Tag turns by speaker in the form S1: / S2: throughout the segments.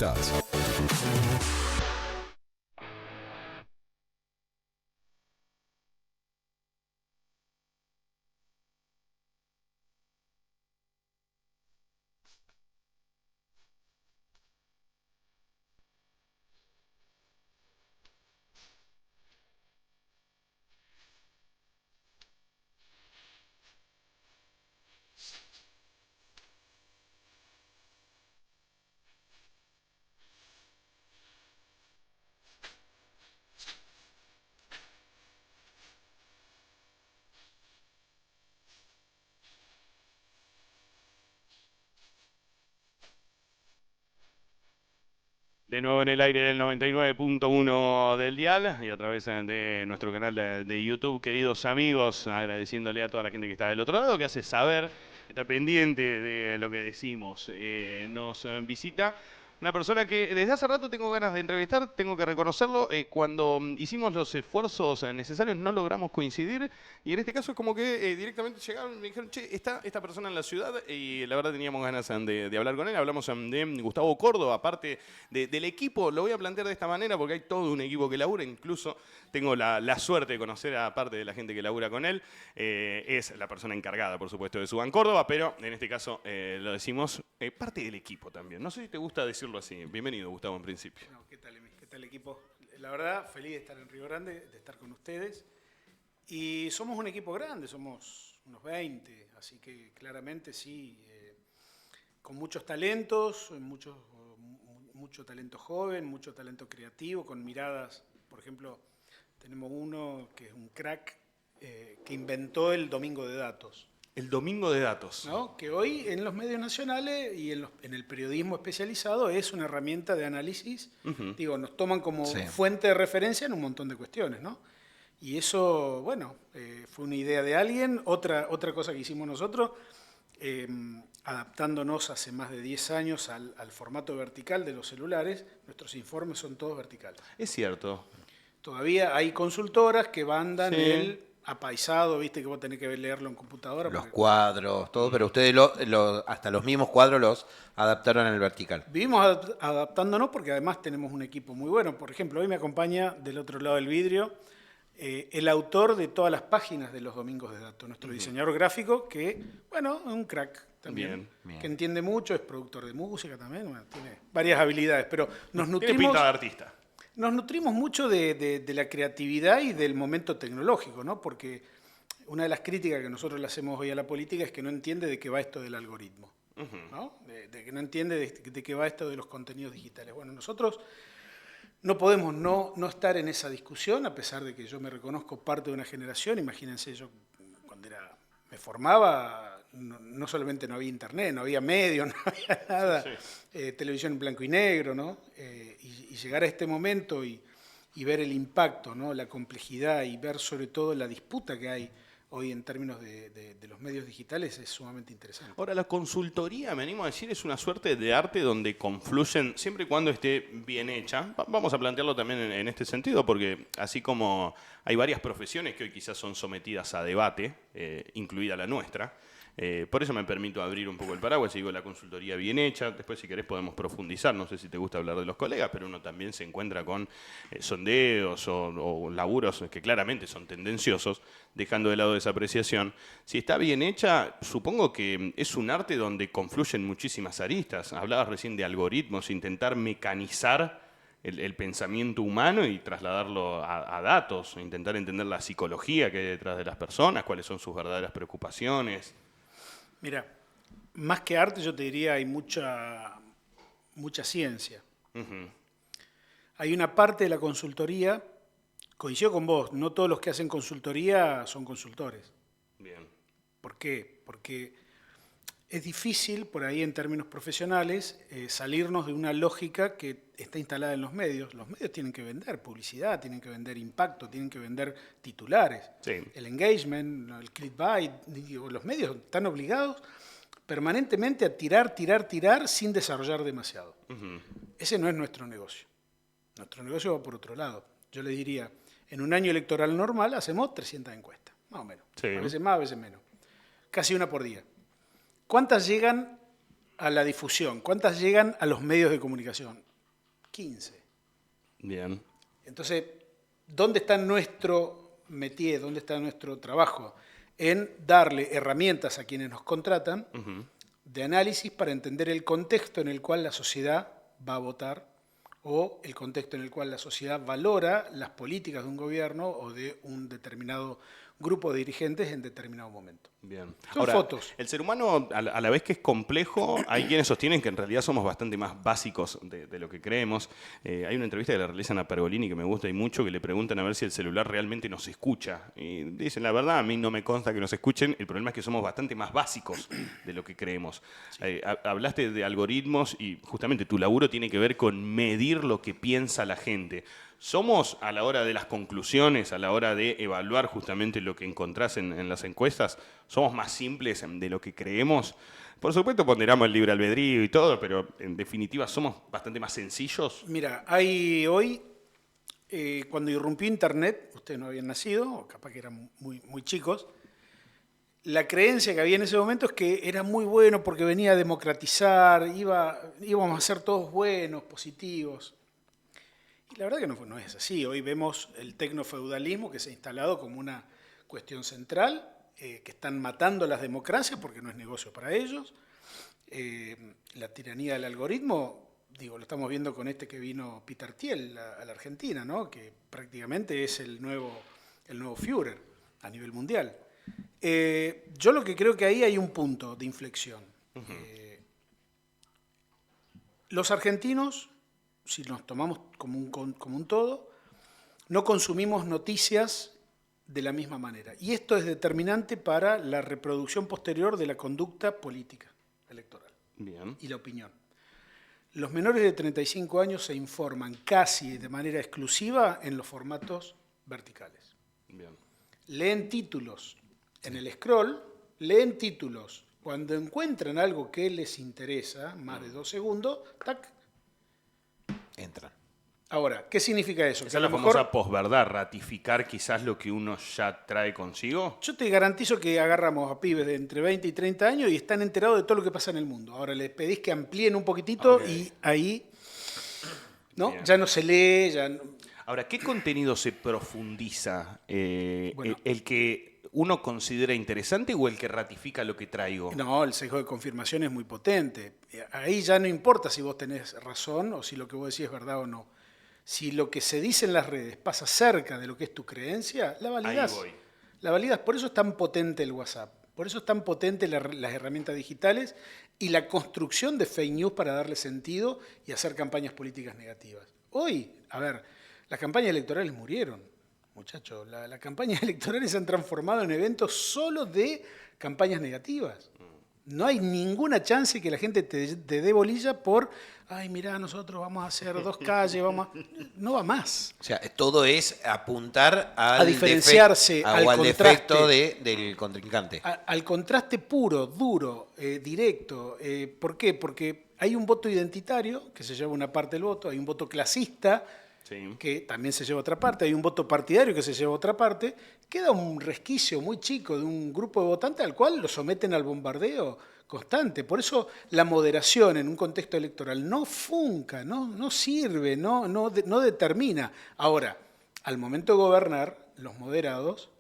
S1: estás?
S2: De nuevo en el aire del 99.1 del dial y a través de nuestro canal de YouTube, queridos amigos, agradeciéndole a toda la gente que está del otro lado, que hace saber, está pendiente de lo que decimos. Nos visita una persona que desde hace rato tengo ganas de entrevistar, tengo que reconocerlo. Cuando hicimos los esfuerzos necesarios no logramos coincidir y en este caso es como que directamente llegaron y me dijeron, che, está esta persona en la ciudad y la verdad teníamos ganas de hablar con él. Hablamos de Gustavo Córdoba, aparte del equipo, lo voy a plantear de esta manera porque hay todo un equipo que labura, incluso tengo la suerte de conocer a parte de la gente que labura con él. Es la persona encargada, por supuesto, de Suban Córdoba, pero en este caso lo decimos parte del equipo también. No sé si te gusta decirlo así. Bienvenido, Gustavo, en principio.
S3: No, ¿qué tal, Emi? ¿Qué tal, equipo? La verdad, feliz de estar en Río Grande, de estar con ustedes. Y somos un equipo grande, somos unos 20, así que claramente sí, con muchos talentos, mucho talento joven, mucho talento creativo, con miradas. Por ejemplo, tenemos uno que es un crack que inventó el domingo de datos.
S2: El domingo de datos.
S3: ¿No? Que hoy en los medios nacionales y en el periodismo especializado es una herramienta de análisis. Digo, nos toman como fuente de referencia en un montón de cuestiones, ¿no? Y eso, bueno, fue una idea de alguien. Otra cosa que hicimos nosotros, adaptándonos hace más de 10 años al formato vertical de los celulares, nuestros informes son todos verticales.
S2: Es cierto.
S3: Todavía hay consultoras que mandan el apaisado, viste que vos tenés que leerlo en computadora.
S4: Los cuadros, todo, pero ustedes hasta los mismos cuadros los adaptaron al vertical.
S3: Vivimos adaptándonos porque además tenemos un equipo muy bueno. Por ejemplo, hoy me acompaña del otro lado del vidrio el autor de todas las páginas de los domingos de datos, nuestro diseñador gráfico, que, bueno, es un crack también, que entiende mucho, es productor de música también, bueno, tiene varias habilidades, pero nos nutrimos...
S2: Tiene pinta de artista.
S3: Nos nutrimos mucho de la creatividad y del momento tecnológico, ¿no? Porque una de las críticas que nosotros le hacemos hoy a la política es que no entiende de qué va esto del algoritmo, ¿no? De que no entiende de qué va esto de los contenidos digitales. Bueno, nosotros no podemos no estar en esa discusión, a pesar de que yo me reconozco parte de una generación. Imagínense, yo cuando me formaba, no solamente no había internet, no había medios, no había nada, televisión en blanco y negro, ¿no? Y llegar a este momento y ver el impacto, ¿no? La complejidad y ver sobre todo la disputa que hay hoy en términos de los medios digitales es sumamente interesante.
S2: Ahora, la consultoría, me animo a decir, es una suerte de arte donde confluyen, siempre y cuando esté bien hecha. Vamos a plantearlo también en este sentido, porque así como hay varias profesiones que hoy quizás son sometidas a debate, incluida la nuestra, por eso me permito abrir un poco el paraguas y digo la consultoría bien hecha. Después, si querés, podemos profundizar. No sé si te gusta hablar de los colegas, pero uno también se encuentra con sondeos o laburos que claramente son tendenciosos, dejando de lado esa apreciación. Si está bien hecha, supongo que es un arte donde confluyen muchísimas aristas. Hablabas recién de algoritmos, intentar mecanizar el pensamiento humano y trasladarlo a datos, intentar entender la psicología que hay detrás de las personas, cuáles son sus verdaderas preocupaciones.
S3: Mira, más que arte yo te diría hay mucha ciencia. Hay una parte de la consultoría, coincido con vos, no todos los que hacen consultoría son consultores.
S2: Bien.
S3: ¿Por qué? Porque es difícil, por ahí en términos profesionales, salirnos de una lógica que está instalada en los medios. Los medios tienen que vender publicidad, tienen que vender impacto, tienen que vender titulares.
S2: Sí.
S3: El engagement, el clickbait, los medios están obligados permanentemente a tirar sin desarrollar demasiado. Ese no es nuestro negocio. Nuestro negocio va por otro lado. Yo les diría, en un año electoral normal hacemos 300 encuestas, más o menos. Sí. A veces más, a veces menos. Casi una por día. ¿Cuántas llegan a la difusión? ¿Cuántas llegan a los medios de comunicación? 15.
S2: Bien.
S3: Entonces, ¿dónde está nuestro métier, dónde está nuestro trabajo? En darle herramientas a quienes nos contratan de análisis para entender el contexto en el cual la sociedad va a votar o el contexto en el cual la sociedad valora las políticas de un gobierno o de un determinado grupo de dirigentes en determinado momento.
S2: Bien.
S3: Son
S2: Ahora,
S3: fotos.
S2: el ser humano, a la vez que es complejo, hay quienes sostienen que en realidad somos bastante más básicos de lo que creemos. Hay una entrevista que le realizan a Pergolini que me gusta y mucho, que le preguntan a ver si el celular realmente nos escucha. Y dicen, la verdad, a mí no me consta que nos escuchen, el problema es que somos bastante más básicos de lo que creemos. Sí. Hablaste de algoritmos y justamente tu laburo tiene que ver con medir lo que piensa la gente. ¿Somos, a la hora de las conclusiones, a la hora de evaluar justamente lo que encontrás en las encuestas, somos más simples de lo que creemos? Por supuesto ponderamos el libre albedrío y todo, pero en definitiva somos bastante más sencillos.
S3: Mira, hay hoy, cuando irrumpió Internet, ustedes no habían nacido, o capaz que eran muy chicos, la creencia que había en ese momento es que era muy bueno porque venía a democratizar, íbamos a ser todos buenos, positivos. Y la verdad que no es así. Hoy vemos el tecnofeudalismo que se ha instalado como una cuestión central, que están matando las democracias porque no es negocio para ellos. La tiranía del algoritmo, digo, lo estamos viendo con este que vino Peter Thiel a la Argentina, ¿no? Que prácticamente es el nuevo Führer a nivel mundial. Yo lo que creo que ahí hay un punto de inflexión. Los argentinos, si nos tomamos como un todo, no consumimos noticias de la misma manera. Y esto es determinante para la reproducción posterior de la conducta política electoral.
S2: Bien.
S3: Y la opinión. Los menores de 35 años se informan casi de manera exclusiva en los formatos verticales.
S2: Bien.
S3: Leen títulos en el scroll, leen títulos. Cuando encuentran algo que les interesa, más de 2 segundos, ¡tac!
S4: Entran.
S3: Ahora, ¿qué significa eso?
S2: Esa es la famosa posverdad, ratificar quizás lo que uno ya trae consigo.
S3: Yo te garantizo que agarramos a pibes de entre 20 y 30 años y están enterados de todo lo que pasa en el mundo. Ahora les pedís que amplíen un poquitito y ahí ¿no? Ya no se lee.
S2: Ahora, ¿qué contenido se profundiza?
S3: Bueno.
S2: ¿El que uno considera interesante o el que ratifica lo que traigo?
S3: No, el sesgo de confirmación es muy potente. Ahí ya no importa si vos tenés razón o si lo que vos decís es verdad o no. Si lo que se dice en las redes pasa cerca de lo que es tu creencia, la validás.
S2: Ahí voy.
S3: La validás. Por eso es tan potente el WhatsApp. Por eso es tan potente las herramientas digitales y la construcción de fake news para darle sentido y hacer campañas políticas negativas. Hoy, a ver, las campañas electorales murieron, muchachos. Las campañas electorales se han transformado en eventos solo de campañas negativas. No hay ninguna chance que la gente te dé bolilla por, ay, mirá, nosotros vamos a hacer 2 calles, no va más.
S4: O sea, todo es apuntar
S3: a diferenciarse,
S4: al defecto del contrincante.
S3: Al contraste puro, duro, directo. ¿Por qué? Porque hay un voto identitario que se lleva una parte del voto, hay un voto clasista que también se lleva otra parte, hay un voto partidario que se lleva otra parte, queda un resquicio muy chico de un grupo de votantes al cual lo someten al bombardeo constante. Por eso la moderación en un contexto electoral no funca, no sirve, no determina. Ahora, al momento de gobernar, los moderados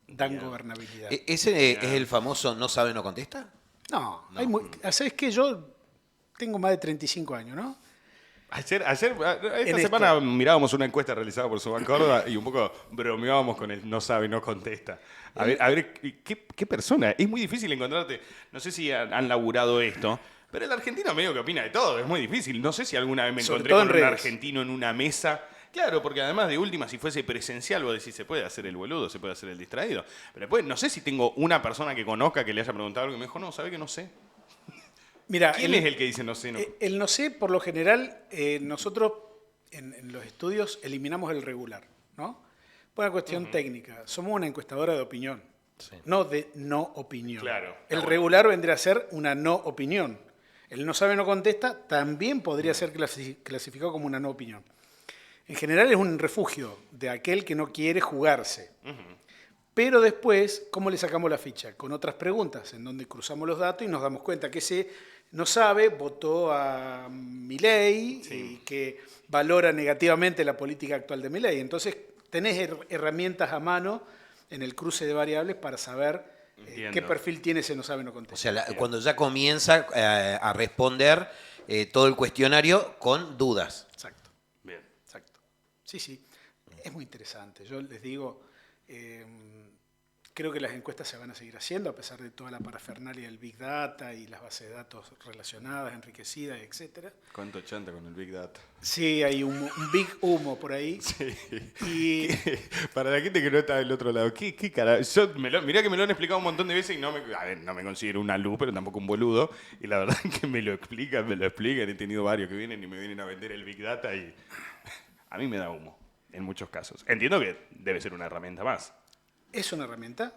S3: dan gobernabilidad.
S4: ¿Ese es el famoso no sabe, no contesta?
S3: No. ¿Sabes qué? Yo tengo más de 35 años, ¿no?
S2: Esta semana mirábamos una encuesta realizada por Subán Córdoba y un poco bromeábamos con el no sabe, no contesta. A ver, ¿qué persona? Es muy difícil encontrarte. No sé si han laburado esto, pero el argentino medio que opina de todo. Es muy difícil. No sé si alguna vez me encontré con un argentino en una mesa. Claro, porque además de última, si fuese presencial, vos decís, se puede hacer el boludo, se puede hacer el distraído. Pero después, no sé si tengo una persona que conozca que le haya preguntado algo y me dijo, no, ¿sabe que no sé?
S3: Mira,
S2: ¿Quién es el que dice no sé? No?
S3: El no sé, por lo general, nosotros en los estudios eliminamos el regular, ¿no? Por una cuestión técnica. Somos una encuestadora de opinión, no de no opinión.
S2: Claro.
S3: El regular vendría a ser una no opinión. El no sabe, no contesta también podría ser clasificado como una no opinión. En general es un refugio de aquel que no quiere jugarse. Pero después, ¿cómo le sacamos la ficha? Con otras preguntas, en donde cruzamos los datos y nos damos cuenta que ese no sabe, votó a Milei y que valora negativamente la política actual de Milei. Entonces tenés herramientas a mano en el cruce de variables para saber qué perfil tiene ese no sabe, no contesta.
S4: O sea, cuando ya comienza a responder todo el cuestionario con dudas.
S3: Exacto. Bien. Exacto. Sí, sí. Es muy interesante. Yo les digo, creo que las encuestas se van a seguir haciendo a pesar de toda la parafernalia del Big Data y las bases de datos relacionadas, enriquecidas, etcétera.
S2: ¿Cuánto chanta con el Big Data?
S3: Sí, hay un big humo por ahí.
S2: Sí.
S3: Y
S2: para la gente que no está del otro lado, ¿qué carajo? Mirá que me lo han explicado un montón de veces y no me considero una luz, pero tampoco un boludo. Y la verdad es que me lo explican. He tenido varios que vienen y me vienen a vender el Big Data y a mí me da humo, en muchos casos. Entiendo que debe ser una herramienta más.
S3: Es una herramienta.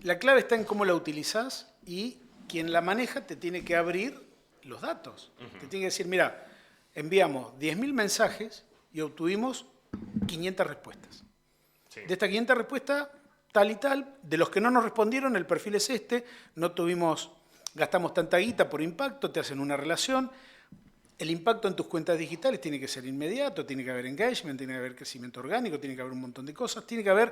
S3: La clave está en cómo la utilizás y quien la maneja te tiene que abrir los datos. Te tiene que decir, mira, enviamos 10.000 mensajes y obtuvimos 500 respuestas. Sí. De estas 500 respuestas, tal y tal, de los que no nos respondieron, el perfil es este, gastamos tanta guita por impacto, te hacen una relación. El impacto en tus cuentas digitales tiene que ser inmediato, tiene que haber engagement, tiene que haber crecimiento orgánico, tiene que haber un montón de cosas, tiene que haber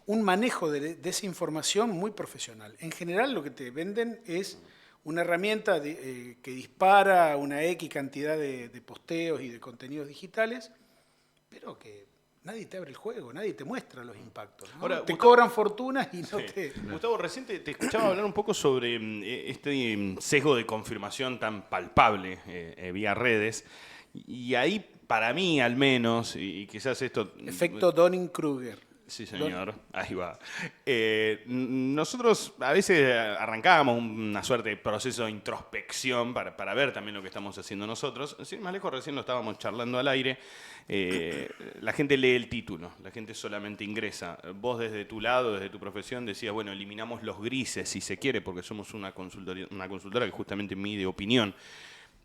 S3: un manejo de esa información muy profesional. En general lo que te venden es una herramienta que dispara una X cantidad de posteos y de contenidos digitales, pero que nadie te abre el juego, nadie te muestra los impactos, ¿no?
S2: Ahora,
S3: te cobran fortunas y no te...
S2: Gustavo, recién te escuchaba hablar un poco sobre este sesgo de confirmación tan palpable vía redes. Y ahí, para mí al menos, y quizás esto...
S3: Efecto Dunning-Kruger.
S2: Sí, señor. Ahí va. Nosotros a veces arrancábamos una suerte de proceso de introspección para ver también lo que estamos haciendo nosotros. Sin más lejos, recién lo estábamos charlando al aire. La gente lee el título, la gente solamente ingresa. Vos desde tu lado, desde tu profesión, decías, bueno, eliminamos los grises si se quiere, porque somos una consultora que justamente mide opinión.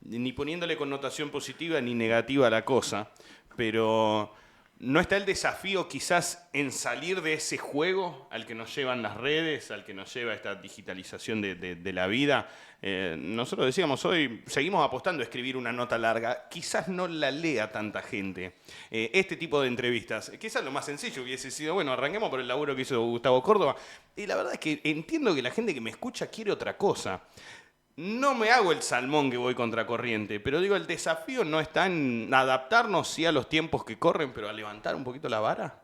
S2: Ni poniéndole connotación positiva ni negativa a la cosa, pero... ¿No está el desafío quizás en salir de ese juego al que nos llevan las redes, al que nos lleva esta digitalización de la vida? Nosotros decíamos hoy, seguimos apostando a escribir una nota larga, quizás no la lea tanta gente. Este tipo de entrevistas, quizás lo más sencillo hubiese sido, bueno, arranquemos por el laburo que hizo Gustavo Córdoba. Y la verdad es que entiendo que la gente que me escucha quiere otra cosa. No me hago el salmón que voy contracorriente, pero digo, el desafío no está en adaptarnos sí a los tiempos que corren, pero a levantar un poquito la vara.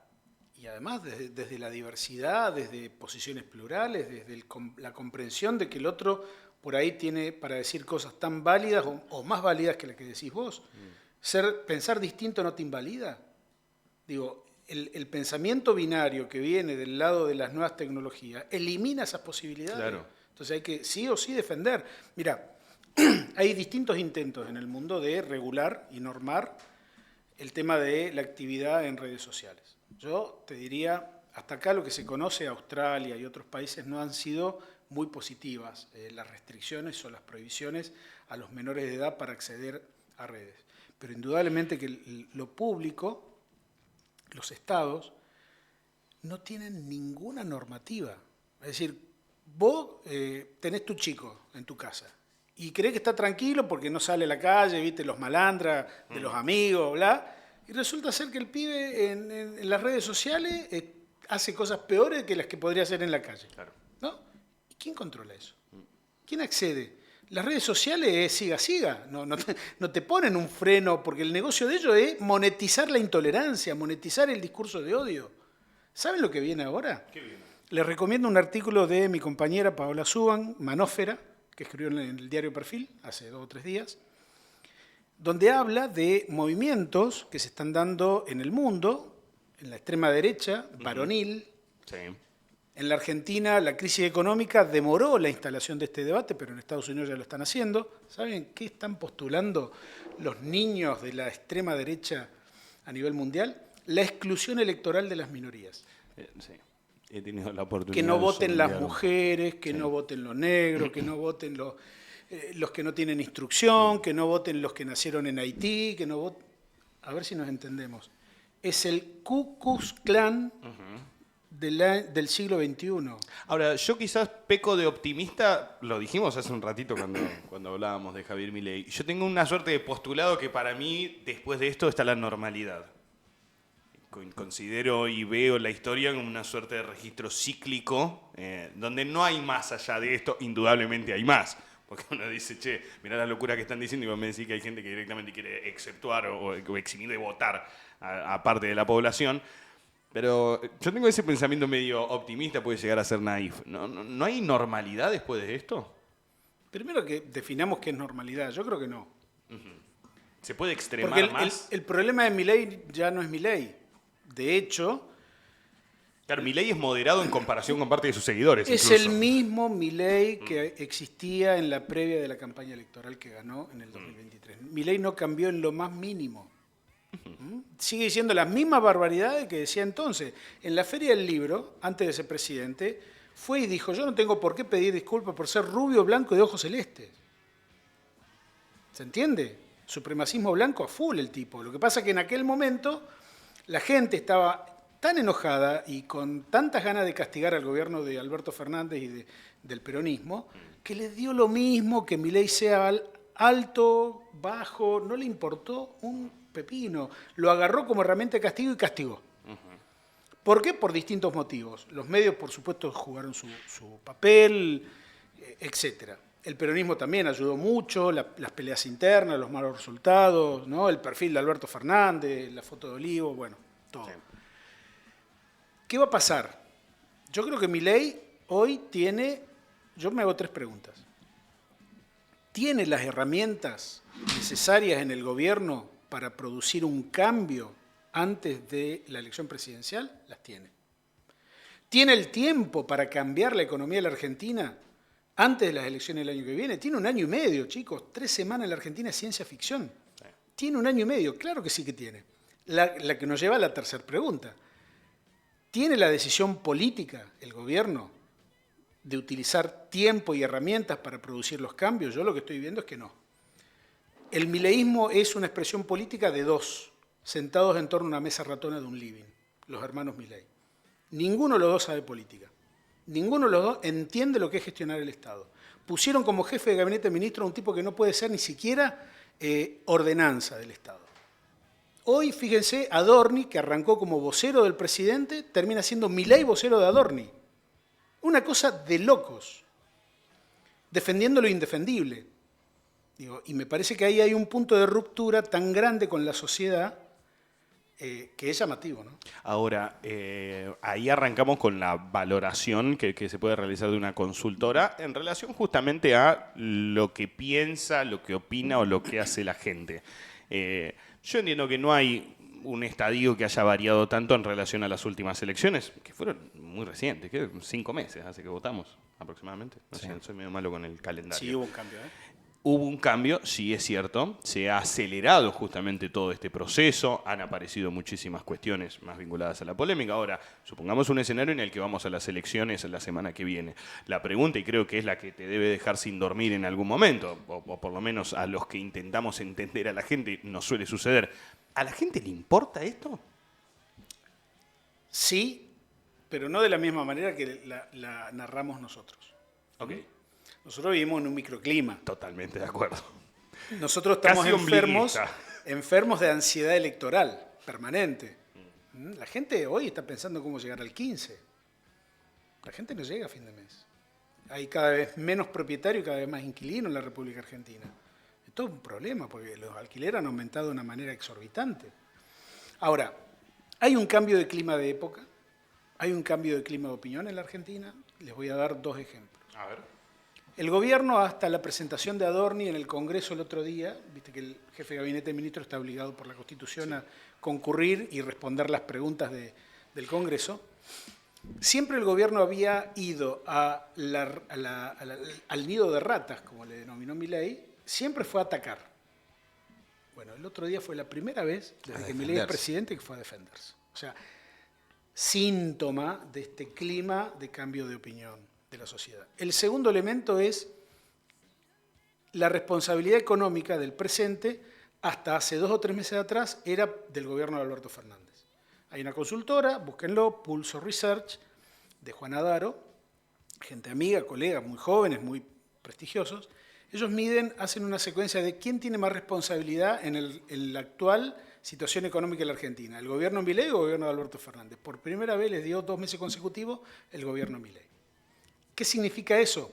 S3: Y además desde la diversidad, desde posiciones plurales, desde la comprensión de que el otro por ahí tiene para decir cosas tan válidas o más válidas que las que decís vos. Pensar distinto no te invalida. Digo, el pensamiento binario que viene del lado de las nuevas tecnologías elimina esas posibilidades.
S2: Claro.
S3: Entonces hay que sí o sí defender. Mira, hay distintos intentos en el mundo de regular y normar el tema de la actividad en redes sociales. Yo te diría, hasta acá lo que se conoce, Australia y otros países no han sido muy positivas las restricciones o las prohibiciones a los menores de edad para acceder a redes. Pero indudablemente que lo público, los estados, no tienen ninguna normativa. Es decir, vos tenés tu chico en tu casa y creés que está tranquilo porque no sale a la calle, viste los malandras de los amigos, bla, y resulta ser que el pibe en las redes sociales hace cosas peores que las que podría hacer en la calle.
S2: Claro.
S3: ¿No? ¿Y quién controla eso? ¿Quién accede? Las redes sociales es siga, no te ponen un freno, porque el negocio de ellos es monetizar la intolerancia, monetizar el discurso de odio. ¿Saben lo que viene ahora?
S2: ¿Qué viene?
S3: Les recomiendo un artículo de mi compañera Paola Suban, Manósfera, que escribió en el diario Perfil hace 2 o 3 días, donde habla de movimientos que se están dando en el mundo, en la extrema derecha, varonil.
S2: Sí.
S3: En la Argentina la crisis económica demoró la instalación de este debate, pero en Estados Unidos ya lo están haciendo. ¿Saben qué están postulando los niños de la extrema derecha a nivel mundial? La exclusión electoral de las minorías.
S2: Sí. He tenido la oportunidad
S3: que no voten las
S2: sondear.
S3: mujeres, que no voten los negros, que no voten los que no tienen instrucción, que no voten los que nacieron en Haití, que no voten... A ver si nos entendemos. Es el Ku Klux Klan del siglo XXI.
S2: Ahora, yo quizás peco de optimista, lo dijimos hace un ratito cuando hablábamos de Javier Milei. Yo tengo una suerte de postulado que para mí, después de esto, está la normalidad. Considero y veo la historia como una suerte de registro cíclico, donde no hay más allá de esto, indudablemente hay más. Porque uno dice, che, mirá la locura que están diciendo y vos me decís que hay gente que directamente quiere exceptuar o eximir de votar a parte de la población. Pero yo tengo ese pensamiento medio optimista, puede llegar a ser naif. ¿No hay normalidad después de esto?
S3: Primero que definamos qué es normalidad, yo creo que no.
S2: ¿Se puede extremar
S3: Porque
S2: más?
S3: el problema de Milei ya no es Milei. De hecho,
S2: Claro, Milei es moderado en comparación con parte de sus seguidores.
S3: es
S2: incluso.
S3: el mismo Milei que existía en la previa de la campaña electoral que ganó en el 2023. Milei no cambió en lo más mínimo. Sigue diciendo las mismas barbaridades que decía entonces. En la Feria del Libro, antes de ser presidente, fue y dijo, yo no tengo por qué pedir disculpas por ser rubio, blanco y de ojos celestes. ¿Se entiende? Supremacismo blanco a full el tipo. Lo que pasa es que en aquel momento la gente estaba tan enojada y con tantas ganas de castigar al gobierno de Alberto Fernández y del peronismo, que les dio lo mismo que Milei sea alto, bajo, no le importó un pepino. Lo agarró como herramienta de castigo y castigó. ¿Por qué? Por distintos motivos. Los medios, por supuesto, jugaron su papel, etcétera. El peronismo también ayudó mucho, las peleas internas, los malos resultados, ¿no? El perfil de Alberto Fernández, la foto de Olivo, bueno, todo. Sí. ¿Qué va a pasar? Yo creo que Milei hoy tiene, yo me hago tres preguntas. ¿Tiene las herramientas necesarias en el gobierno para producir un cambio antes de la elección presidencial? Las tiene. ¿Tiene el tiempo para cambiar la economía de la Argentina antes de las elecciones del año que viene? Tiene 1 año y medio, chicos. 3 semanas en la Argentina es ciencia ficción. Tiene 1 año y medio, claro que sí que tiene. La que nos lleva a la tercera pregunta. ¿Tiene la decisión política el gobierno de utilizar tiempo y herramientas para producir los cambios? Yo lo que estoy viendo es que no. El mileísmo es una expresión política de dos, sentados en torno a una mesa ratona de un living, los hermanos Milei. Ninguno de los dos sabe política. Ninguno de los dos entiende lo que es gestionar el Estado. Pusieron como jefe de gabinete de ministros a un tipo que no puede ser ni siquiera ordenanza del Estado. Hoy, fíjense, Adorni, que arrancó como vocero del presidente, termina siendo Milei vocero de Adorni. Una cosa de locos, defendiendo lo indefendible. Y me parece que ahí hay un punto de ruptura tan grande con la sociedad que es llamativo, ¿no?
S2: Ahora, ahí arrancamos con la valoración que se puede realizar de una consultora en relación justamente a lo que piensa, lo que opina o lo que hace la gente. Yo entiendo que no hay un estadio que haya variado tanto en relación a las últimas elecciones, que fueron muy recientes, que 5 meses hace que votamos aproximadamente. No sé, soy medio malo con el calendario.
S3: Sí, hubo un cambio, ¿eh?
S2: Hubo un cambio, sí es cierto, se ha acelerado justamente todo este proceso, han aparecido muchísimas cuestiones más vinculadas a la polémica. Ahora, supongamos un escenario en el que vamos a las elecciones la semana que viene. La pregunta, y creo que es la que te debe dejar sin dormir en algún momento, o por lo menos a los que intentamos entender a la gente, nos suele suceder. ¿A la gente le importa esto?
S3: Sí, pero no de la misma manera que la narramos nosotros.
S2: Ok.
S3: Nosotros vivimos en un microclima.
S2: Totalmente de acuerdo.
S3: Nosotros estamos
S2: Casi
S3: enfermos de ansiedad electoral permanente. La gente hoy está pensando cómo llegar al 15. La gente no llega a fin de mes. Hay cada vez menos propietarios y cada vez más inquilinos en la República Argentina. Esto es un problema porque los alquileres han aumentado de una manera exorbitante. Ahora, hay un cambio de clima de época, hay un cambio de clima de opinión en la Argentina. Les voy a dar 2 ejemplos.
S2: A ver.
S3: El gobierno, hasta la presentación de Adorni en el Congreso el otro día, viste que el jefe de gabinete de ministros está obligado por la Constitución a concurrir y responder las preguntas del Congreso, siempre el gobierno había ido al nido de ratas, como le denominó Milei, siempre fue a atacar. Bueno, el otro día fue la primera vez desde que Milei es presidente que fue a defenderse. O sea, síntoma de este clima de cambio de opinión de la sociedad. El segundo elemento es la responsabilidad económica del presente hasta hace 2 o 3 meses atrás era del gobierno de Alberto Fernández. Hay una consultora, búsquenlo, Pulso Research, de Juan Adaro, gente amiga, colegas muy jóvenes, muy prestigiosos. Ellos hacen una secuencia de quién tiene más responsabilidad en la actual situación económica de la Argentina, el gobierno Milei o el gobierno de Alberto Fernández. Por primera vez les dio 2 meses consecutivos el gobierno Milei. ¿Qué significa eso?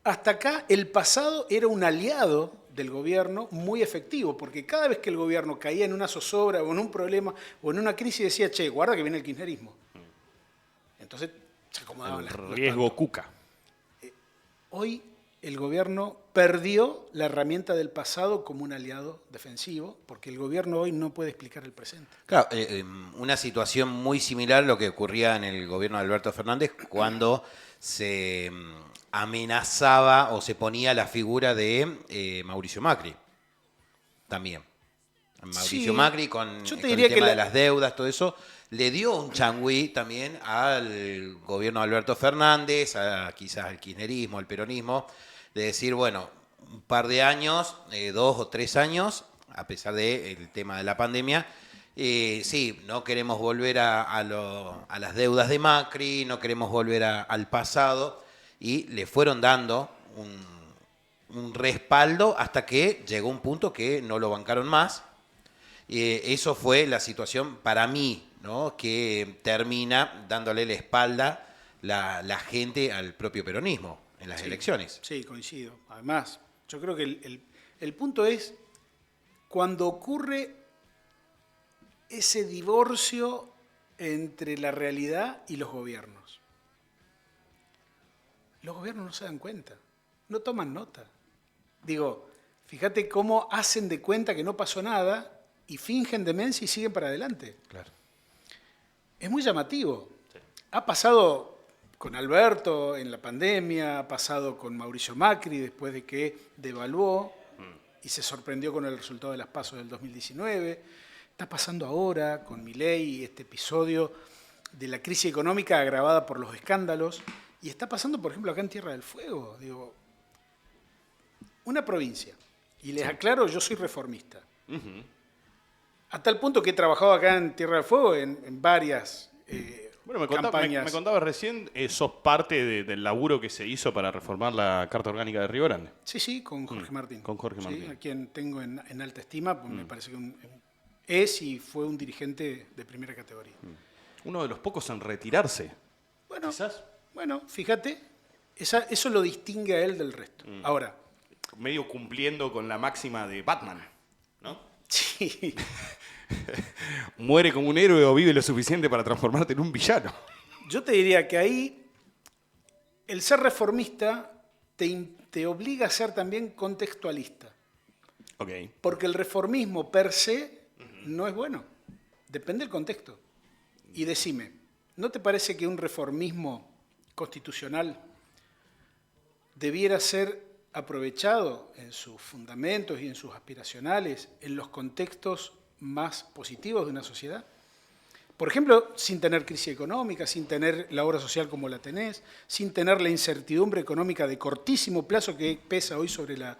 S3: Hasta acá el pasado era un aliado del gobierno muy efectivo, porque cada vez que el gobierno caía en una zozobra o en un problema o en una crisis decía, che, guarda que viene el kirchnerismo. Entonces se acomodaban las
S2: Riesgo Cuca.
S3: Hoy el gobierno perdió la herramienta del pasado como un aliado defensivo, porque el gobierno hoy no puede explicar el presente.
S4: Claro, una situación muy similar a lo que ocurría en el gobierno de Alberto Fernández cuando se amenazaba o se ponía la figura de Mauricio Macri. También. Mauricio Macri con el tema de las deudas, todo eso, le dio un changüí también al gobierno de Alberto Fernández, quizás al kirchnerismo, al peronismo, de decir, bueno, un par de años, 2 o 3 años, a pesar del tema de la pandemia, sí, no queremos volver a las deudas de Macri, no queremos volver al pasado, y le fueron dando un respaldo hasta que llegó un punto que no lo bancaron más. Eso fue la situación para mí, ¿no? Que termina dándole la espalda la gente al propio peronismo en las elecciones.
S3: Sí, coincido. Además, yo creo que el punto es cuando ocurre ese divorcio entre la realidad y los gobiernos. Los gobiernos no se dan cuenta, no toman nota. Digo, fíjate cómo hacen de cuenta que no pasó nada y fingen demencia y siguen para adelante.
S4: Claro.
S3: Es muy llamativo. Sí. Ha pasado con Alberto en la pandemia, ha pasado con Mauricio Macri después de que devaluó y se sorprendió con el resultado de las PASO del 2019. Está pasando ahora con Milei y este episodio de la crisis económica agravada por los escándalos. Y está pasando, por ejemplo, acá en Tierra del Fuego. Digo, una provincia. Y les aclaro, yo soy reformista. A tal punto que he trabajado acá en Tierra del Fuego en varias campañas.
S2: Me contabas recién, sos parte del laburo que se hizo para reformar la Carta Orgánica de Río Grande.
S3: Sí, con Jorge Martín.
S2: Con Jorge Martín.
S3: Sí, a quien tengo en alta estima, pues me parece que es y fue un dirigente de primera categoría.
S2: Uno de los pocos en retirarse.
S3: Bueno,
S2: quizás.
S3: Bueno, fíjate, eso lo distingue a él del resto. Ahora.
S2: Medio cumpliendo con la máxima de Batman, ¿no?
S3: Sí.
S2: Muere como un héroe o vive lo suficiente para transformarte en un villano.
S3: Yo te diría que ahí el ser reformista te obliga a ser también contextualista.
S2: Okay.
S3: Porque el reformismo per se no es bueno. Depende del contexto. Y decime, ¿no te parece que un reformismo constitucional debiera ser aprovechado en sus fundamentos y en sus aspiracionales en los contextos más positivos de una sociedad? Por ejemplo, sin tener crisis económica, sin tener la obra social como la tenés, sin tener la incertidumbre económica de cortísimo plazo que pesa hoy sobre las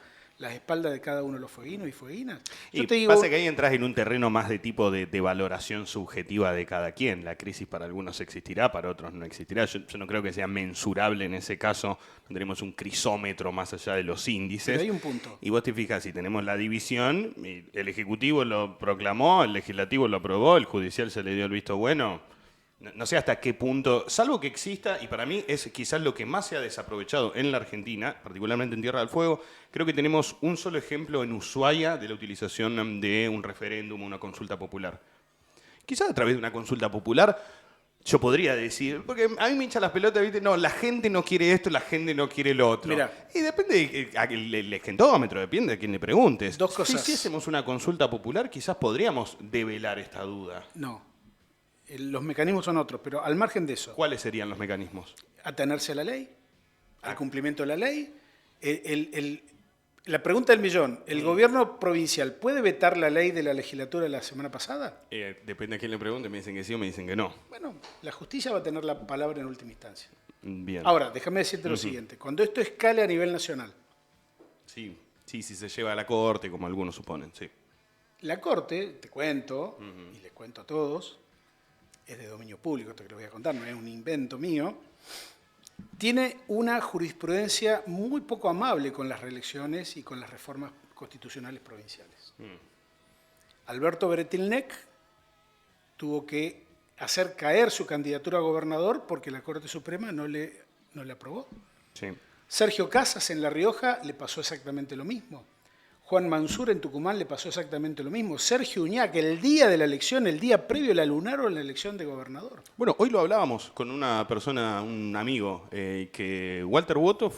S3: espaldas de cada uno de los fueguinos y fueguinas.
S2: Y pasa que ahí entras en un terreno más de tipo de valoración subjetiva de cada quien. La crisis para algunos existirá, para otros no existirá. Yo no creo que sea mensurable en ese caso. No tenemos un crisómetro más allá de los índices.
S3: Pero hay un punto.
S2: Y vos te fijas, si tenemos la división, el Ejecutivo lo proclamó, el Legislativo lo aprobó, el Judicial se le dio el visto bueno. No sé hasta qué punto, salvo que exista, y para mí es quizás lo que más se ha desaprovechado en la Argentina, particularmente en Tierra del Fuego, creo que tenemos un solo ejemplo en Ushuaia de la utilización de un referéndum, una consulta popular. Quizás a través de una consulta popular yo podría decir, porque a mí me hincha las pelotas, ¿viste? No, la gente no quiere esto, la gente no quiere lo otro.
S3: Mirá.
S2: Y depende, el gentómetro depende de quién le preguntes.
S3: Dos cosas.
S2: Si hiciésemos una consulta popular, quizás podríamos develar esta duda.
S3: No. Los mecanismos son otros, pero al margen de eso.
S2: ¿Cuáles serían los mecanismos?
S3: Atenerse a la ley, al cumplimiento de la ley. La pregunta del millón, ¿el gobierno provincial puede vetar la ley de la legislatura de la semana pasada?
S2: Depende a quién le pregunte, me dicen que sí o me dicen que no.
S3: Bueno, la justicia va a tener la palabra en última instancia.
S2: Bien.
S3: Ahora, déjame decirte lo siguiente. Cuando esto escale a nivel nacional.
S2: Sí, si se lleva a la Corte, como algunos suponen, sí.
S3: La Corte, te cuento, y les cuento a todos, es de dominio público, esto que les voy a contar, no es un invento mío, tiene una jurisprudencia muy poco amable con las reelecciones y con las reformas constitucionales provinciales. Alberto Bretilnec tuvo que hacer caer su candidatura a gobernador porque la Corte Suprema no le aprobó.
S2: Sí.
S3: Sergio Casas en La Rioja le pasó exactamente lo mismo. Juan Mansur en Tucumán le pasó exactamente lo mismo. Sergio Uñac, el día de la elección, el día previo la lunaron la elección de gobernador.
S2: Bueno, hoy lo hablábamos con una persona, un amigo, que Walter Boto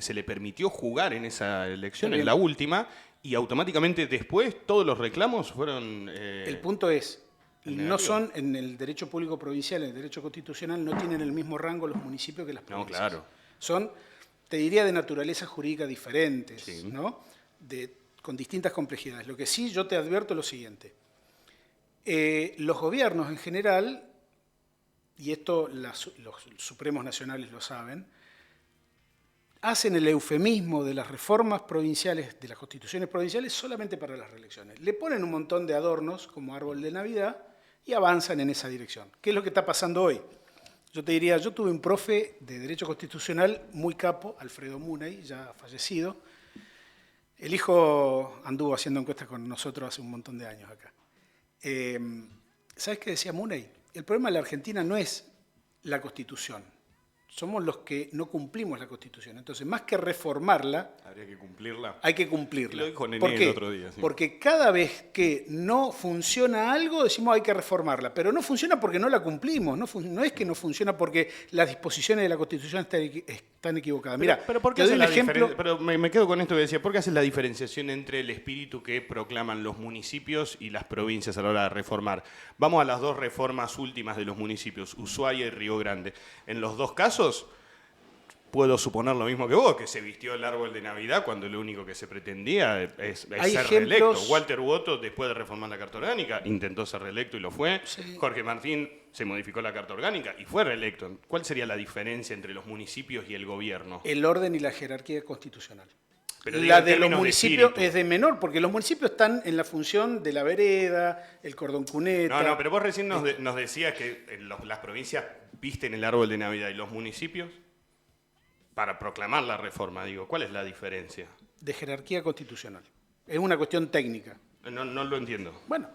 S2: se le permitió jugar en esa elección, en la última, y automáticamente después todos los reclamos fueron...
S3: El punto es, no son en el derecho público provincial, en el derecho constitucional, no tienen el mismo rango los municipios que las provincias.
S2: No, claro.
S3: Son, te diría, de naturaleza jurídica diferentes,
S2: Sí.
S3: ¿no? Con distintas complejidades. Lo que sí yo te advierto es lo siguiente. Los gobiernos en general, y esto los supremos nacionales lo saben, hacen el eufemismo de las reformas provinciales, de las constituciones provinciales, solamente para las reelecciones. Le ponen un montón de adornos como árbol de Navidad y avanzan en esa dirección. ¿Qué es lo que está pasando hoy? Yo te diría, yo tuve un profe de Derecho Constitucional muy capo, Alfredo Muney, ya fallecido. El hijo anduvo haciendo encuestas con nosotros hace un montón de años acá. ¿Sabes qué decía Muney? El problema de la Argentina no es la Constitución. Somos los que no cumplimos la Constitución. Entonces, más que reformarla,
S2: Habría que cumplirla.
S3: hay que cumplirla.
S2: Lo dijo Nené
S3: ¿Por qué?
S2: el otro día, sí.
S3: Porque cada vez que no funciona algo, decimos hay que reformarla. Pero no funciona porque no la cumplimos. No es que no funciona porque las disposiciones de la Constitución están equivocadas. Mira,
S2: pero ¿por qué
S3: te doy
S2: haces
S3: un
S2: la
S3: ejemplo.
S2: diferencia? Pero me quedo con esto que decía. ¿Por qué haces la diferenciación entre el espíritu que proclaman los municipios y las provincias a la hora de reformar? Vamos a las dos reformas últimas de los municipios, Ushuaia y Río Grande. En los dos casos, puedo suponer lo mismo que vos, que se vistió el árbol de Navidad cuando lo único que se pretendía es ser reelecto. Walter Boto, después de reformar la Carta Orgánica, intentó ser reelecto y lo fue.
S3: Sí.
S2: Jorge Martín se modificó la Carta Orgánica y fue reelecto. ¿Cuál sería la diferencia entre los municipios y el gobierno?
S3: El orden y la jerarquía constitucional.
S2: Pero digo,
S3: La
S2: en
S3: de los
S2: términos de
S3: municipios
S2: espíritu.
S3: es de menor, porque los municipios están en la función de la vereda, el cordón cuneta.
S2: No, pero vos recién nos decías que las provincias visten el árbol de Navidad y los municipios para proclamar la reforma. Digo, ¿cuál es la diferencia?
S3: De jerarquía constitucional. Es una cuestión técnica.
S2: No lo entiendo.
S3: Bueno,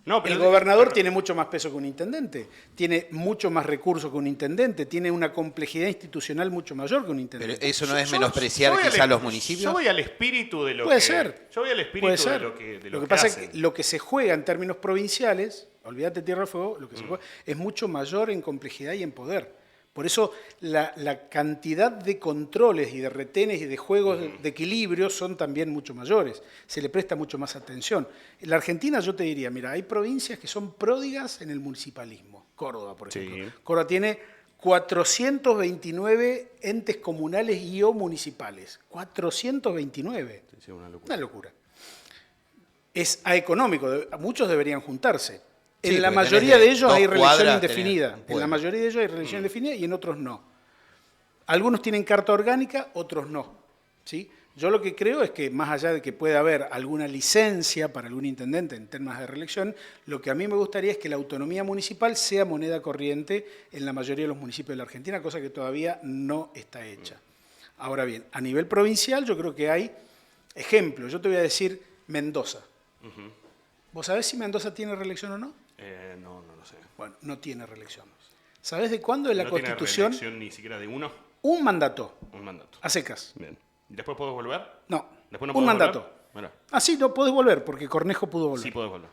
S2: No,
S3: el gobernador tiene mucho más peso que un intendente, tiene mucho más recursos que un intendente, tiene una complejidad institucional mucho mayor que un intendente.
S4: Pero eso no es menospreciar quizá los municipios.
S2: Yo voy al espíritu de lo
S3: Puede
S2: que...
S3: ser.
S2: Yo voy al espíritu
S3: Puede ser.
S2: de lo
S3: que
S2: que
S3: pasa
S2: hacen.
S3: es que lo que se juega en términos provinciales, olvídate Tierra del Fuego, lo que se juega es mucho mayor en complejidad y en poder. Por eso la cantidad de controles y de retenes y de juegos de equilibrio son también mucho mayores. Se le presta mucho más atención. En la Argentina yo te diría, mira, hay provincias que son pródigas en el municipalismo. Córdoba, por ejemplo.
S2: Sí.
S3: Córdoba tiene 429 entes comunales y o municipales. 429.
S2: Sí, una locura.
S3: Una locura. Es económico, muchos deberían juntarse.
S4: Sí,
S3: En la
S4: porque
S3: mayoría
S4: tenés
S3: de ellos
S4: dos
S3: hay reelección
S4: cuadras,
S3: indefinida.
S4: tenés un
S3: En la
S4: pueblo.
S3: mayoría de ellos hay reelección indefinida y en otros no. Algunos tienen carta orgánica, otros no. ¿Sí? Yo lo que creo es que más allá de que pueda haber alguna licencia para algún intendente en temas de reelección, lo que a mí me gustaría es que la autonomía municipal sea moneda corriente en la mayoría de los municipios de la Argentina, cosa que todavía no está hecha. Ahora bien, a nivel provincial yo creo que hay ejemplos. Yo te voy a decir Mendoza. ¿Vos sabés si Mendoza tiene reelección o no?
S2: No lo sé.
S3: Bueno, no tiene reelección. ¿Sabés de cuándo es la
S2: ¿No
S3: Constitución?
S2: tiene reelección ni siquiera de uno?
S3: Un mandato,
S2: Un mandato.
S3: a secas.
S2: Bien. ¿Y después podés volver?
S3: No,
S2: ¿Después no
S3: un
S2: podés
S3: mandato.
S2: volver? Bueno,
S3: Ah, sí, no podés volver, porque Cornejo pudo volver.
S2: sí podés volver.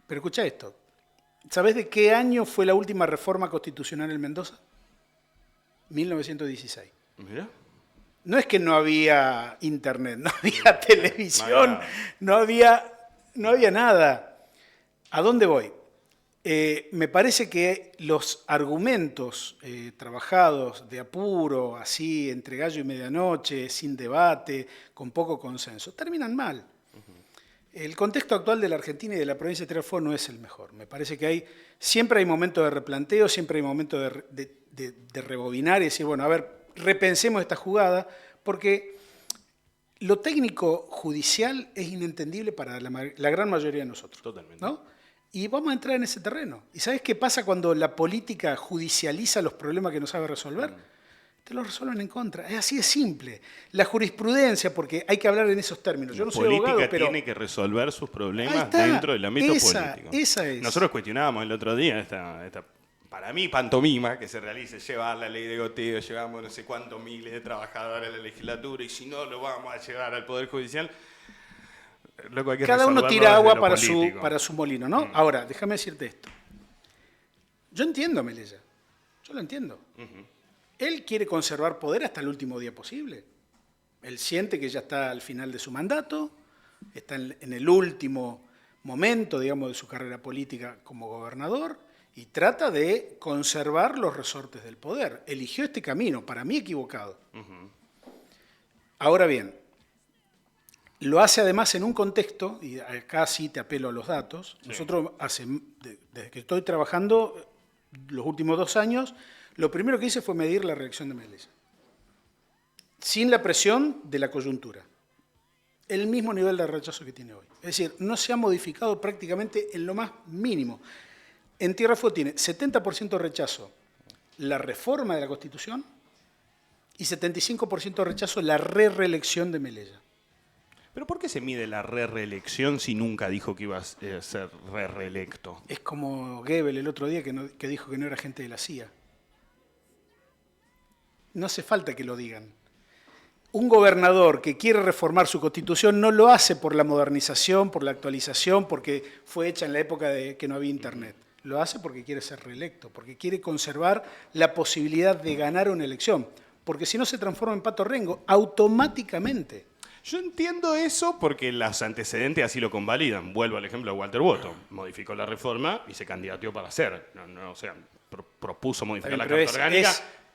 S3: Pero escucha esto. ¿Sabés de qué año fue la última reforma constitucional en Mendoza? 1916.
S2: Mirá.
S3: No es que no había internet, no había televisión, no había nada. ¿A dónde voy? Me parece que los argumentos trabajados de apuro, así, entre gallo y medianoche, sin debate, con poco consenso, terminan mal. El contexto actual de la Argentina y de la provincia de Tierra del Fuego no es el mejor. Me parece que siempre hay momentos de replanteo, siempre hay momentos de rebobinar y decir, bueno, a ver, repensemos esta jugada, porque lo técnico judicial es inentendible para la gran mayoría de nosotros.
S2: Totalmente.
S3: ¿No? Y vamos a entrar en ese terreno. ¿Y sabes qué pasa cuando la política judicializa los problemas que no sabe resolver? Te los resuelven en contra. Es así de simple. La jurisprudencia, porque hay que hablar en esos términos. Yo no soy abogado, pero
S2: tiene que resolver sus problemas
S3: está.
S2: dentro del ámbito político.
S3: Esa es.
S2: Nosotros cuestionábamos el otro día esta para mí, pantomima que se realice, llevar la ley de goteo, llevamos no sé cuántos miles de trabajadores a la legislatura y si no lo vamos a llevar al Poder Judicial. Loco, hay que
S3: cada uno
S2: resolverlo
S3: tira
S2: desde
S3: agua
S2: lo
S3: para su molino, ¿no? Ahora, déjame decirte esto. Yo entiendo a Melella. Yo lo entiendo. Él quiere conservar poder hasta el último día posible. Él siente que ya está al final de su mandato, está en el último momento, digamos, de su carrera política como gobernador y trata de conservar los resortes del poder. Eligió este camino, para mí equivocado. Ahora bien, lo hace además en un contexto, y acá sí te apelo a los datos,
S2: Sí.
S3: nosotros desde que estoy trabajando los últimos 2 años, lo primero que hice fue medir la reelección de Melella. Sin la presión de la coyuntura. El mismo nivel de rechazo que tiene hoy. Es decir, no se ha modificado prácticamente en lo más mínimo. En Tierra del Fuego tiene 70% rechazo la reforma de la Constitución y 75% rechazo la reelección de Melella.
S2: Pero ¿por qué se mide la reelección si nunca dijo que iba a ser reelecto?
S3: Es como Goebbels el otro día que dijo que no era agente de la CIA. No hace falta que lo digan. Un gobernador que quiere reformar su constitución no lo hace por la modernización, por la actualización, porque fue hecha en la época de que no había internet. Lo hace porque quiere ser reelecto, porque quiere conservar la posibilidad de ganar una elección. Porque si no se transforma en Pato Rengo, automáticamente.
S2: Yo entiendo eso porque los antecedentes así lo convalidan. Vuelvo al ejemplo de Walter Bottom. Modificó la reforma y se candidateó para hacer. O sea, propuso modificar la
S3: Pero
S2: Carta Orgánica.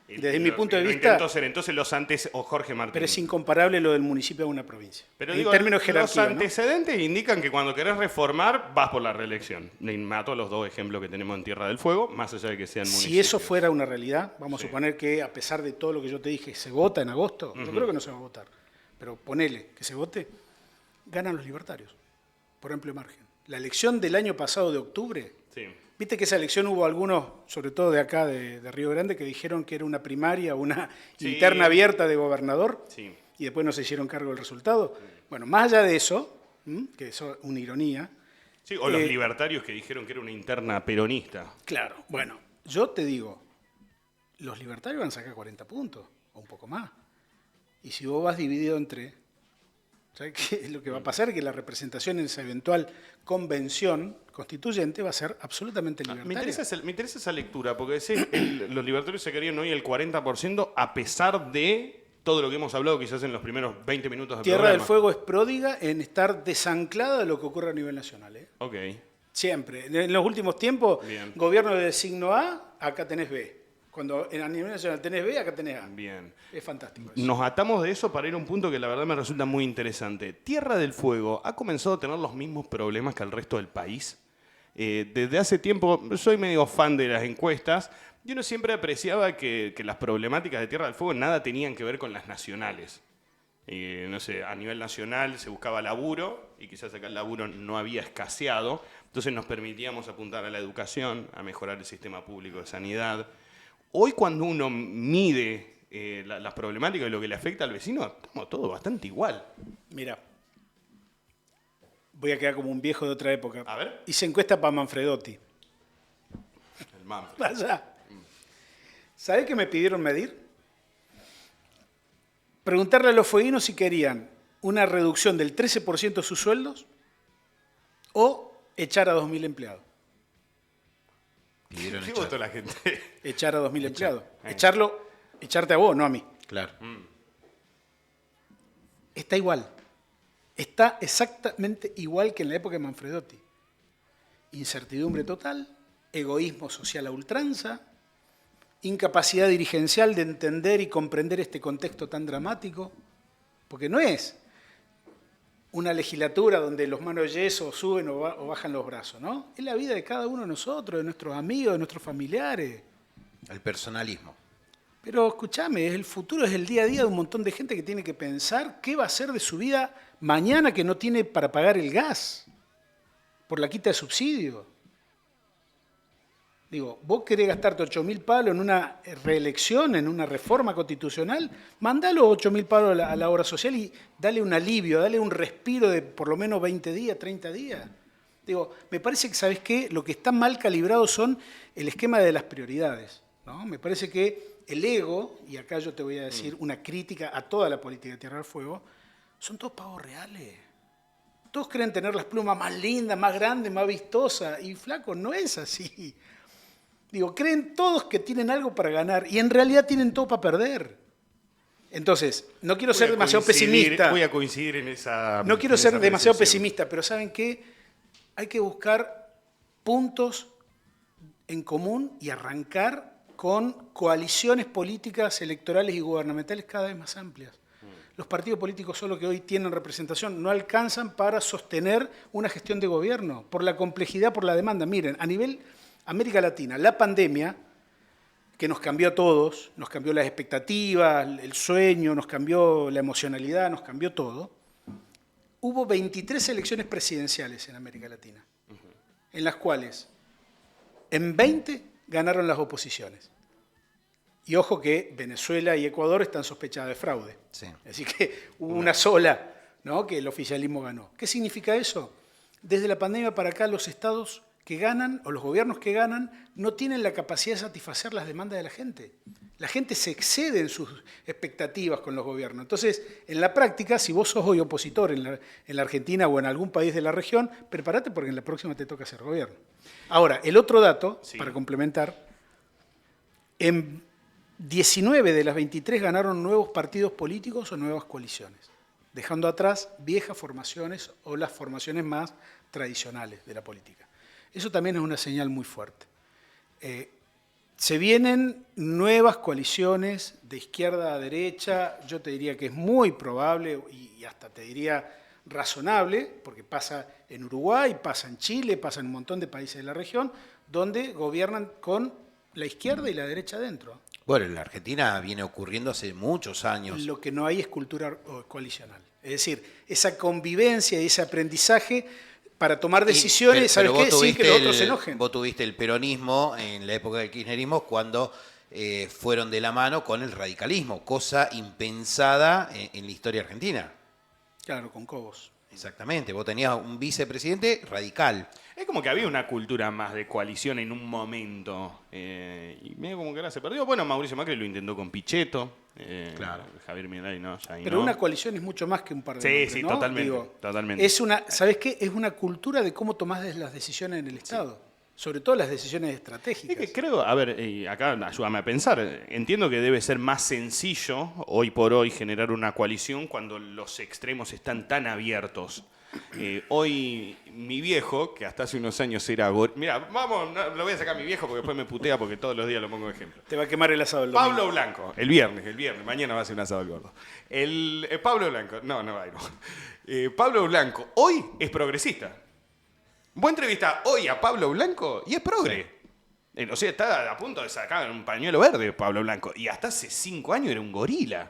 S3: desde mi punto de
S2: lo
S3: vista,
S2: intentó hacer. Entonces los o Jorge Martín.
S3: pero es incomparable lo del municipio a una provincia.
S2: Pero
S3: en
S2: digo,
S3: términos de
S2: los
S3: jerarquía, ¿no?
S2: antecedentes indican que cuando querés reformar, vas por la reelección. Me mato los 2 ejemplos que tenemos en Tierra del Fuego, más allá de que sean municipios.
S3: Si eso fuera una realidad, vamos
S2: Sí.
S3: a suponer que a pesar de todo lo que yo te dije, se vota en agosto, yo creo que no se va a votar, pero ponele que se vote, ganan los libertarios, por amplio margen. La elección del año pasado de octubre,
S2: Sí.
S3: viste que esa elección hubo algunos, sobre todo de acá, de Río Grande, que dijeron que era una primaria, una
S2: Sí.
S3: interna abierta de gobernador,
S2: Sí.
S3: y después no se hicieron cargo del resultado. Bueno, más allá de eso, que eso es una ironía,
S2: Sí, o los libertarios que dijeron que era una interna peronista.
S3: claro, bueno, yo te digo, los libertarios van a sacar 40 puntos, o un poco más. Y si vos vas dividido entre, ¿sabes qué? Lo que va a pasar es que la representación en esa eventual convención constituyente va a ser absolutamente
S2: Me
S3: libertaria.
S2: interesa esa lectura, porque decís, los libertarios se querían hoy el 40% a pesar de todo lo que hemos hablado quizás en los primeros 20 minutos del
S3: Tierra
S2: programa.
S3: del Fuego es pródiga en estar desanclada de lo que ocurre a nivel nacional.
S2: Ok.
S3: Siempre. En los últimos tiempos,
S2: Bien.
S3: gobierno de signo A, acá tenés B. Cuando a nivel nacional tenés B, acá tenés A.
S2: Bien.
S3: Es fantástico eso.
S2: Nos atamos de eso para ir a un punto que la verdad me resulta muy interesante. Tierra del Fuego ha comenzado a tener los mismos problemas que el resto del país. Desde hace tiempo, soy medio fan de las encuestas, y uno siempre apreciaba que las problemáticas de Tierra del Fuego nada tenían que ver con las nacionales. No sé, a nivel nacional se buscaba laburo, y quizás acá el laburo no había escaseado, entonces nos permitíamos apuntar a la educación, a mejorar el sistema público de sanidad. Hoy cuando uno mide las problemáticas y lo que le afecta al vecino, estamos todos bastante igual.
S3: Mira, voy a quedar como un viejo de otra época.
S2: A ver.
S3: Hice encuesta para Manfredotti.
S2: El Manfred.
S3: Vaya. ¿Sabés qué me pidieron medir? Preguntarle a los fueguinos si querían una reducción del 13% de sus sueldos o echar a 2.000 empleados.
S4: Pidieron
S2: ¿Qué
S4: echar.
S2: votó la gente?
S3: Echar a 2.000 empleados. Echarte a vos, no a mí.
S4: Claro.
S3: Está igual. Está exactamente igual que en la época de Manfredotti. Incertidumbre total, egoísmo social a ultranza, incapacidad dirigencial de entender y comprender este contexto tan dramático, porque no es una legislatura donde los manos de yeso suben o bajan los brazos, ¿no? Es la vida de cada uno de nosotros, de nuestros amigos, de nuestros familiares.
S4: El personalismo.
S3: Pero escúchame, el futuro es el día a día de un montón de gente que tiene que pensar qué va a hacer de su vida mañana que no tiene para pagar el gas por la quita de subsidio. Digo, vos querés gastarte 8.000 palos en una reelección, en una reforma constitucional, mandalo 8.000 palos a la obra social y dale un alivio, dale un respiro de por lo menos 20 días, 30 días. Digo, me parece que, ¿sabes qué? Lo que está mal calibrado son el esquema de las prioridades, ¿no? Me parece que el ego, y acá yo te voy a decir una crítica a toda la política de Tierra del Fuego, son todos pavos reales. Todos creen tener las plumas más lindas, más grandes, más vistosas, y flaco, no es así. Digo, creen todos que tienen algo para ganar y en realidad tienen todo para perder. Entonces, no quiero ser demasiado pesimista.
S2: Voy a coincidir en esa.
S3: No quiero ser demasiado pesimista, pero ¿saben qué? Hay que buscar puntos en común y arrancar con coaliciones políticas, electorales y gubernamentales cada vez más amplias. Los partidos políticos solo que hoy tienen representación no alcanzan para sostener una gestión de gobierno por la complejidad, por la demanda. Miren, a nivel América Latina, la pandemia, que nos cambió a todos, nos cambió las expectativas, el sueño, nos cambió la emocionalidad, nos cambió todo. Hubo 23 elecciones presidenciales en América Latina, en las cuales en 20 ganaron las oposiciones. Y ojo que Venezuela y Ecuador están sospechadas de fraude.
S4: Sí.
S3: Así que hubo una sola, ¿no?, que el oficialismo ganó. ¿Qué significa eso? Desde la pandemia para acá los estados que ganan, o los gobiernos que ganan, no tienen la capacidad de satisfacer las demandas de la gente. La gente se excede en sus expectativas con los gobiernos. Entonces, en la práctica, si vos sos hoy opositor en la Argentina o en algún país de la región, prepárate porque en la próxima te toca ser gobierno. Ahora, el otro dato, sí, para complementar, en 19 de las 23 ganaron nuevos partidos políticos o nuevas coaliciones, dejando atrás viejas formaciones o las formaciones más tradicionales de la política. Eso también es una señal muy fuerte. Se vienen nuevas coaliciones de izquierda a derecha, yo te diría que es muy probable y hasta te diría razonable, porque pasa en Uruguay, pasa en Chile, pasa en un montón de países de la región, donde gobiernan con la izquierda y la derecha adentro.
S4: Bueno, en la Argentina viene ocurriendo hace muchos años.
S3: Lo que no hay es cultura coalicional. Es decir, esa convivencia y ese aprendizaje para tomar decisiones, ¿sabes qué? Sin que los otros se enojen.
S4: Vos tuviste el peronismo en la época del kirchnerismo cuando fueron de la mano con el radicalismo, cosa impensada en la historia argentina.
S3: Claro, con Cobos.
S4: Exactamente, vos tenías un vicepresidente radical.
S2: Es como que había una cultura más de coalición en un momento. Y medio como que ahora se perdió. Bueno, Mauricio Macri lo intentó con Pichetto.
S4: Claro.
S2: Javier Milei no, ya ahí
S3: pero
S2: no.
S3: una coalición es mucho más que un par de
S2: Sí,
S3: nombres,
S2: sí,
S3: ¿no?
S2: totalmente.
S3: Digo,
S2: totalmente.
S3: Es una, ¿sabés qué? Es una cultura de cómo tomás las decisiones en el Estado. Sobre todo las decisiones estratégicas.
S2: Es que creo, a ver, y acá ayúdame a pensar, entiendo que debe ser más sencillo hoy por hoy generar una coalición cuando los extremos están tan abiertos. Hoy mi viejo, que hasta hace unos años era... Mira, vamos, no, lo voy a sacar a mi viejo porque después me putea porque todos los días lo pongo de ejemplo.
S3: Te va a quemar el asado el domingo.
S2: Pablo Blanco, el viernes, mañana va a ser un asado al gordo. Pablo Blanco, no va a ir. Pablo Blanco hoy es progresista. Vos entrevistás hoy a Pablo Blanco y es progre. Sí. O sea, está a punto de sacar un pañuelo verde Pablo Blanco. Y hasta hace 5 años era un gorila.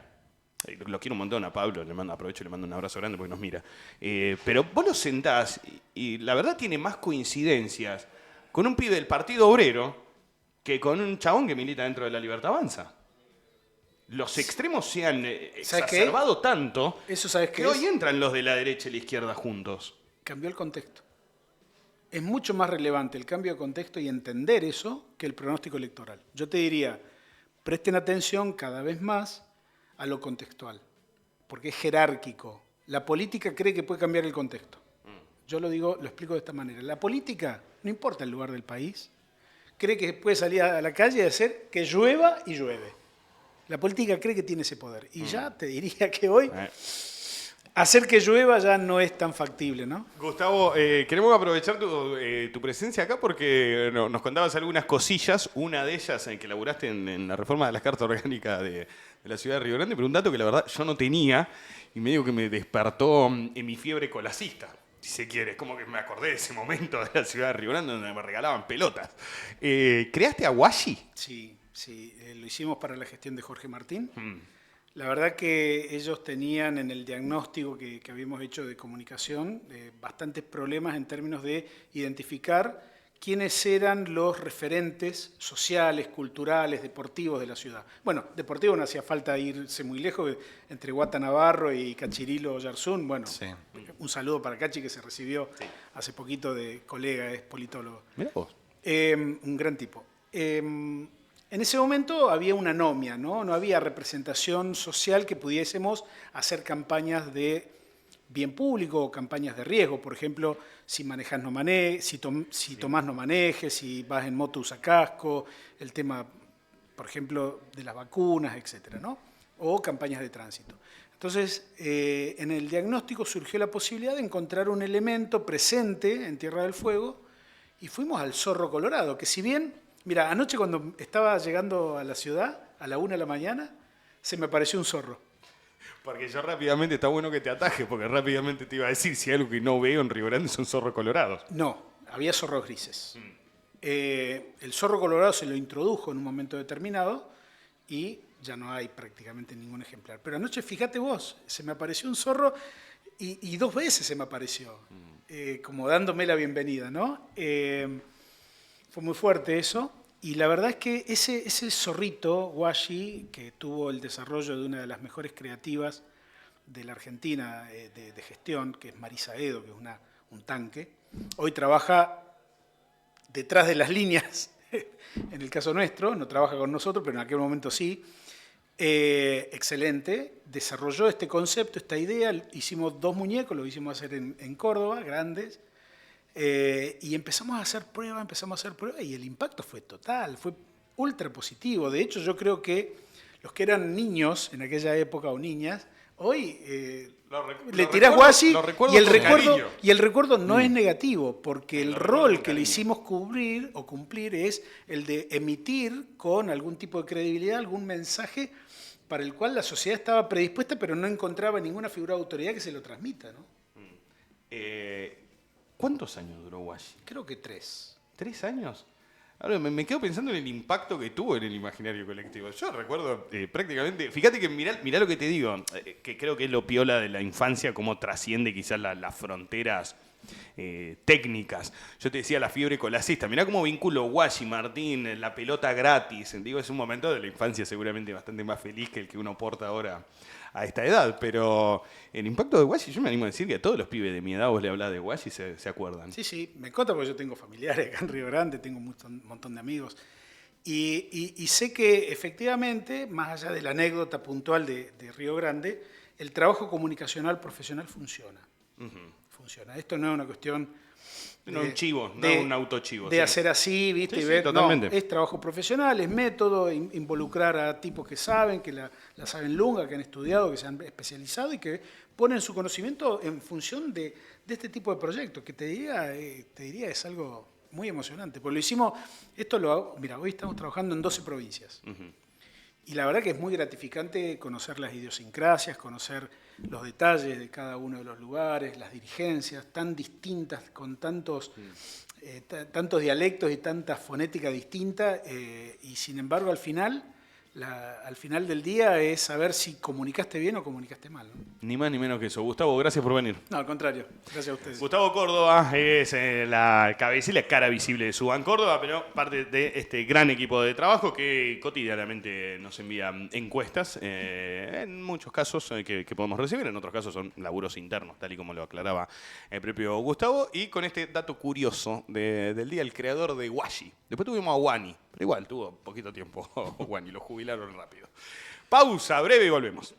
S2: Lo quiero un montón a Pablo, aprovecho y le mando un abrazo grande porque nos mira. Pero vos lo sentás y la verdad tiene más coincidencias con un pibe del Partido Obrero que con un chabón que milita dentro de la Libertad Avanza. Los extremos se han exacerbado tanto
S3: Eso sabes
S2: que hoy entran los de la derecha y la izquierda juntos.
S3: Cambió el contexto. Es mucho más relevante el cambio de contexto y entender eso que el pronóstico electoral. Yo te diría, presten atención cada vez más a lo contextual, porque es jerárquico. La política cree que puede cambiar el contexto. Yo lo explico de esta manera. La política, no importa el lugar del país, cree que puede salir a la calle y hacer que llueva y llueve. La política cree que tiene ese poder. Y ya te diría que hoy hacer que llueva ya no es tan factible, ¿no?
S2: Gustavo, queremos aprovechar tu presencia acá porque nos contabas algunas cosillas. Una de ellas en que laburaste en la reforma de las cartas orgánicas de la ciudad de Río Grande, pero un dato que la verdad yo no tenía y medio que me despertó en mi fiebre colacista, si se quiere. Es como que me acordé de ese momento de la ciudad de Río Grande donde me regalaban pelotas. ¿Creaste a Washi?
S3: Sí, lo hicimos para la gestión de Jorge Martín. La verdad que ellos tenían en el diagnóstico que habíamos hecho de comunicación bastantes problemas en términos de identificar quiénes eran los referentes sociales, culturales, deportivos de la ciudad. Bueno, deportivo no hacía falta irse muy lejos, entre Guata Navarro y Cachirilo Yarzún. Bueno,
S4: Sí.
S3: un saludo para Cachi, que se recibió hace poquito de colega, es politólogo.
S2: Mirá vos.
S3: Un gran tipo. En ese momento había una anomia, ¿no? No había representación social que pudiésemos hacer campañas de bien público o campañas de riesgo. Por ejemplo, si manejas no manejes, si tomás no manejes, si vas en moto usa casco, el tema, por ejemplo, de las vacunas, etcétera, ¿no? O campañas de tránsito. Entonces, en el diagnóstico surgió la posibilidad de encontrar un elemento presente en Tierra del Fuego y fuimos al Zorro Colorado, que si bien, mira, anoche cuando estaba llegando a la ciudad, a la 1 de la mañana, se me apareció un zorro.
S2: Porque yo rápidamente, está bueno que te atajes, porque rápidamente te iba a decir, si hay algo que no veo en Río Grande son zorros colorados.
S3: No, había zorros grises. El zorro colorado se lo introdujo en un momento determinado y ya no hay prácticamente ningún ejemplar. Pero anoche, fíjate vos, se me apareció un zorro y 2 veces se me apareció, como dándome la bienvenida, ¿no? Fue muy fuerte eso. Y la verdad es que ese zorrito, Washi, que tuvo el desarrollo de una de las mejores creativas de la Argentina de gestión, que es Marisa Edo, que es un tanque, hoy trabaja detrás de las líneas, en el caso nuestro, no trabaja con nosotros, pero en aquel momento sí, excelente, desarrolló este concepto, esta idea, hicimos 2 muñecos, lo hicimos hacer en Córdoba, grandes, y empezamos a hacer pruebas y el impacto fue total, fue ultra positivo. De hecho, yo creo que los que eran niños en aquella época o niñas, hoy le tirás Washi y el recuerdo no es negativo, porque el rol que le hicimos cumplir es el de emitir con algún tipo de credibilidad algún mensaje para el cual la sociedad estaba predispuesta, pero no encontraba ninguna figura de autoridad que se lo transmita, ¿no?
S2: ¿Cuántos años duró Washi?
S3: Creo que 3.
S2: ¿3 años? Ahora me quedo pensando en el impacto que tuvo en el imaginario colectivo. Yo recuerdo prácticamente, fíjate que mirá lo que te digo, que creo que es lo piola de la infancia, cómo trasciende quizás las fronteras técnicas. Yo te decía la fiebre colasista, mirá cómo vinculo Washi, Martín, la pelota gratis. Digo, es un momento de la infancia seguramente bastante más feliz que el que uno porta ahora a esta edad, pero el impacto de Washi, yo me animo a decir que a todos los pibes de mi edad vos le hablás de Washi y se acuerdan.
S3: Sí, me consta porque yo tengo familiares acá en Río Grande, tengo un montón de amigos. Y sé que efectivamente, más allá de la anécdota puntual de Río Grande, el trabajo comunicacional profesional funciona. Funciona. Esto no es una cuestión
S2: No un chivo, no un autochivo.
S3: De hacer así, ¿viste?
S2: Sí,
S3: y ver,
S2: totalmente.
S3: No, es trabajo profesional, es método, involucrar a tipos que saben, que la saben lunga, que han estudiado, que se han especializado y que ponen su conocimiento en función de este tipo de proyectos, que te diría es algo muy emocionante. Pues lo hicimos, mira, hoy estamos trabajando en 12 provincias. Y la verdad que es muy gratificante conocer las idiosincrasias, conocer los detalles de cada uno de los lugares, las dirigencias tan distintas, con tantos dialectos y tanta fonética distinta, y sin embargo al final del día es saber si comunicaste bien o comunicaste mal, ¿no?
S2: Ni más ni menos que eso. Gustavo, gracias por venir.
S3: No, al contrario, gracias a ustedes.
S2: Gustavo Córdoba es la cabeza y la cara visible de Suban Córdoba, pero parte de este gran equipo de trabajo que cotidianamente nos envía encuestas, en muchos casos que podemos recibir, en otros casos son laburos internos, tal y como lo aclaraba el propio Gustavo, y con este dato curioso del día, el creador de Washi. Después tuvimos a Wani, pero igual tuvo poquito tiempo Wani, lo jubilaron rápido. Pausa breve y volvemos.